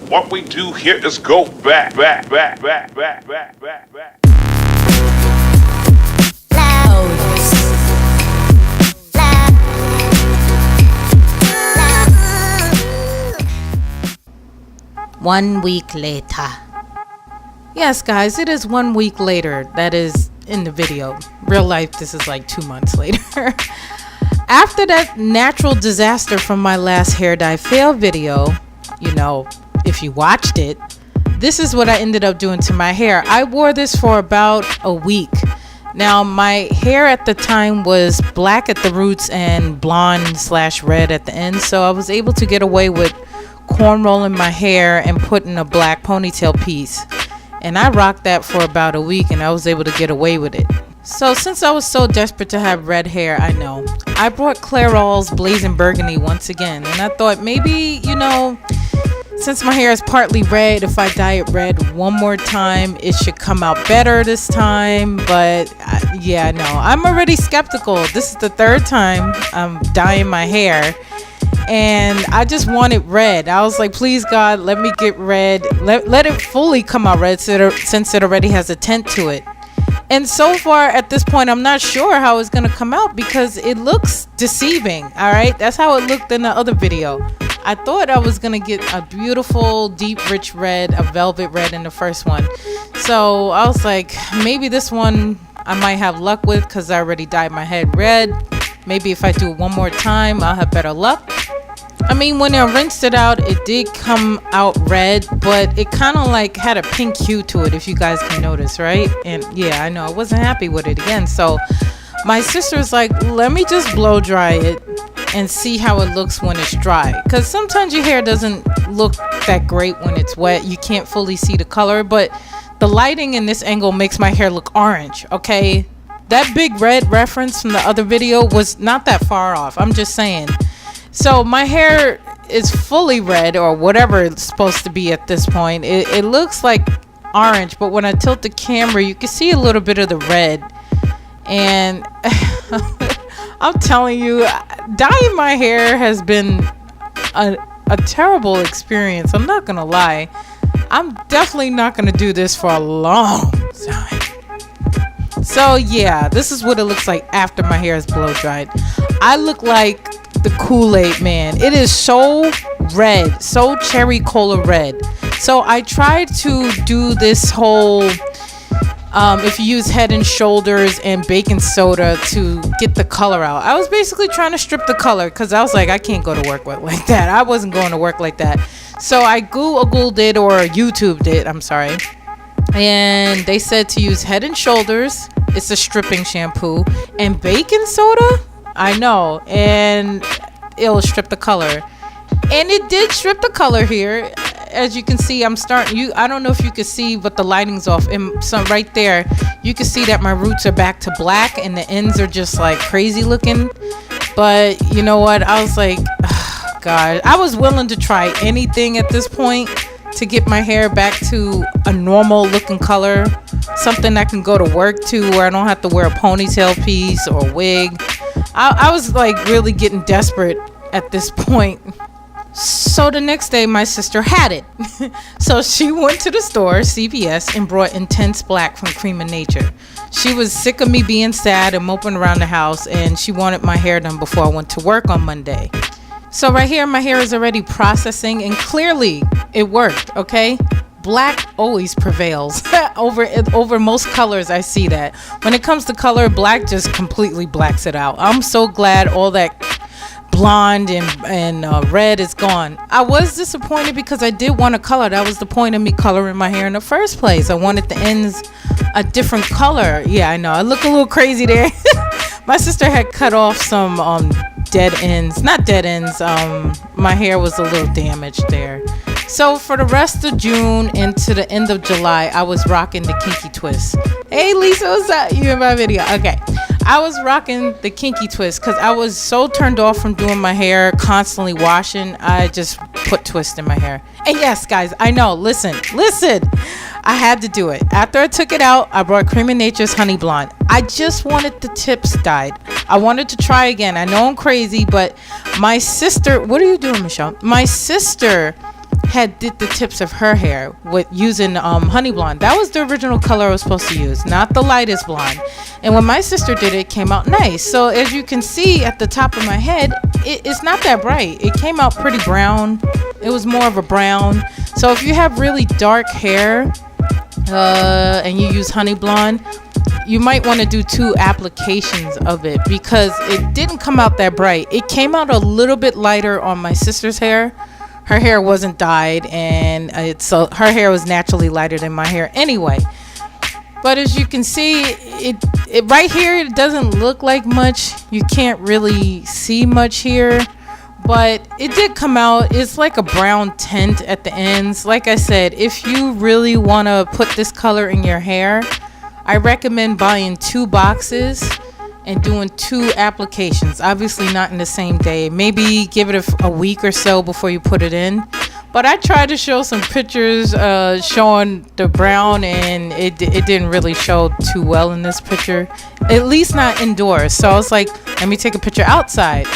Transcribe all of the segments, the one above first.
What we do here is go back. One week later. Yes, guys, it is 1 week later. That is in the video. Real life, this is like 2 months later. After that natural disaster from my last hair dye fail video, you know, if you watched it, this is what I ended up doing to my hair. I wore this for about a week. Now, my hair at the time was black at the roots and blonde/red at the end, so I was able to get away with cornrolling my hair and putting a black ponytail piece. And I rocked that for about a week, and I was able to get away with it. So since I was so desperate to have red hair, I brought Clairol's Blazin Burgundy once again. And I thought maybe, you know, since my hair is partly red, if I dye it red one more time, it should come out better this time. But yeah, no, I'm already skeptical. This is the third time I'm dyeing my hair. And I just wanted red. I was like, please God, let me get red. Let it fully come out red since it already has a tint to it. And so far at this point, I'm not sure how it's going to come out because it looks deceiving. All right. That's how it looked in the other video. I thought I was going to get a beautiful, deep, rich red, a velvet red in the first one. So I was like, maybe this one I might have luck with because I already dyed my head red. Maybe if I do it one more time, I'll have better luck. I mean, when I rinsed it out, it did come out red, but it kind of like had a pink hue to it, if you guys can notice, right? And yeah, I know I wasn't happy with it again. So my sister's like, let me just blow dry it and see how it looks when it's dry. Because sometimes your hair doesn't look that great when it's wet. You can't fully see the color, but the lighting in this angle makes my hair look orange, okay? That big red reference from the other video was not that far off. I'm just saying. So my hair is fully red or whatever it's supposed to be at this point. It looks like orange, but when I tilt the camera, you can see a little bit of the red. And I'm telling you, dyeing my hair has been a terrible experience. I'm not going to lie. I'm definitely not going to do this for a long time. So yeah, this is what it looks like after my hair is blow dried. I look like the Kool-Aid man. It is so red, so cherry cola red. So I tried to do this whole if you use Head and Shoulders and baking soda to get the color out. I was basically trying to strip the color because I was like, I can't go to work like that. I wasn't going to work like that. So I Googled it, or YouTubed it, I'm sorry. And they said to use Head and Shoulders. It's a stripping shampoo. And baking soda? I know. And it'll strip the color. And it did strip the color here. As you can see, I don't know if you can see, but the lighting's off. And so right there, you can see that my roots are back to black and the ends are just like crazy looking. But you know what? I was like, oh, God, I was willing to try anything at this point to get my hair back to a normal looking color. Something I can go to work to where I don't have to wear a ponytail piece or a wig. I was like really getting desperate at this point. So the next day my sister had it. So she went to the store, CVS, and brought Intense Black from Creme and Nature. She was sick of me being sad and moping around the house, and she wanted my hair done before I went to work on Monday. So right here my hair is already processing, and clearly it worked, okay? Black always prevails over most colors. I see that. When it comes to color, black just completely blacks it out. I'm so glad all that blonde and red is gone. I was disappointed because I did want to color. That was the point of me coloring my hair in the first place. I wanted the ends a different color. Yeah, I know. I look a little crazy there. My sister had cut off some dead ends. Not dead ends. My hair was a little damaged there. So for the rest of June into the end of July, I was rocking the kinky twist. Hey Lisa, what's up? You in my video? Okay. I was rocking the kinky twist because I was so turned off from doing my hair, constantly washing. I just put twist in my hair. And yes, guys, I know. Listen. I had to do it. After I took it out, I brought Creme and Nature's Honey Blonde. I just wanted the tips dyed. I wanted to try again. I know I'm crazy, but my sister... What are you doing, Michelle? My sister had did the tips of her hair with using honey blonde. That was the original color I was supposed to use, not the lightest blonde. And when my sister did it, it came out nice. So as you can see at the top of my head, it's not that bright. It came out pretty brown. It was more of a brown. So if you have really dark hair and you use honey blonde, you might want to do 2 applications of it, because it didn't come out that bright. It came out a little bit lighter on my sister's hair. Her hair wasn't dyed, and so her hair was naturally lighter than my hair anyway. But as you can see, it right here, it doesn't look like much. You can't really see much here, but it did come out. It's like a brown tint at the ends. Like I said, if you really want to put this color in your hair, I recommend buying 2 boxes and doing 2 applications. Obviously not in the same day. Maybe give it a week or so before you put it in. But I tried to show some pictures showing the brown, and it didn't really show too well in this picture, at least not indoors. So I was like, let me take a picture outside.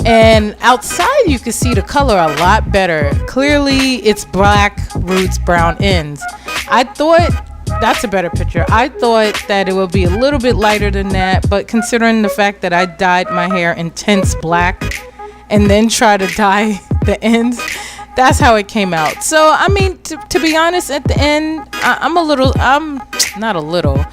And outside you can see the color a lot better. Clearly it's black roots, brown ends. I thought that's a better picture. I thought that it would be a little bit lighter than that, but considering the fact that I dyed my hair intense black and then try to dye the ends, that's how it came out. So I mean, to be honest, at the end, I'm not a little.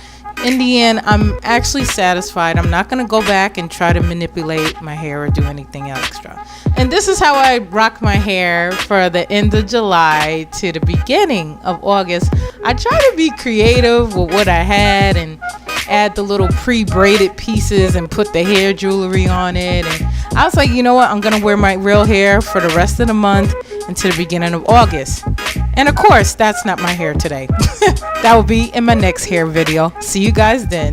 In the end, I'm actually satisfied. I'm not going to go back and try to manipulate my hair or do anything extra. And this is how I rock my hair for the end of July to the beginning of August. I try to be creative with what I had and add the little pre-braided pieces and put the hair jewelry on it. And I was like, you know what? I'm going to wear my real hair for the rest of the month until the beginning of August. And of course, that's not my hair today. That will be in my next hair video. See you guys then.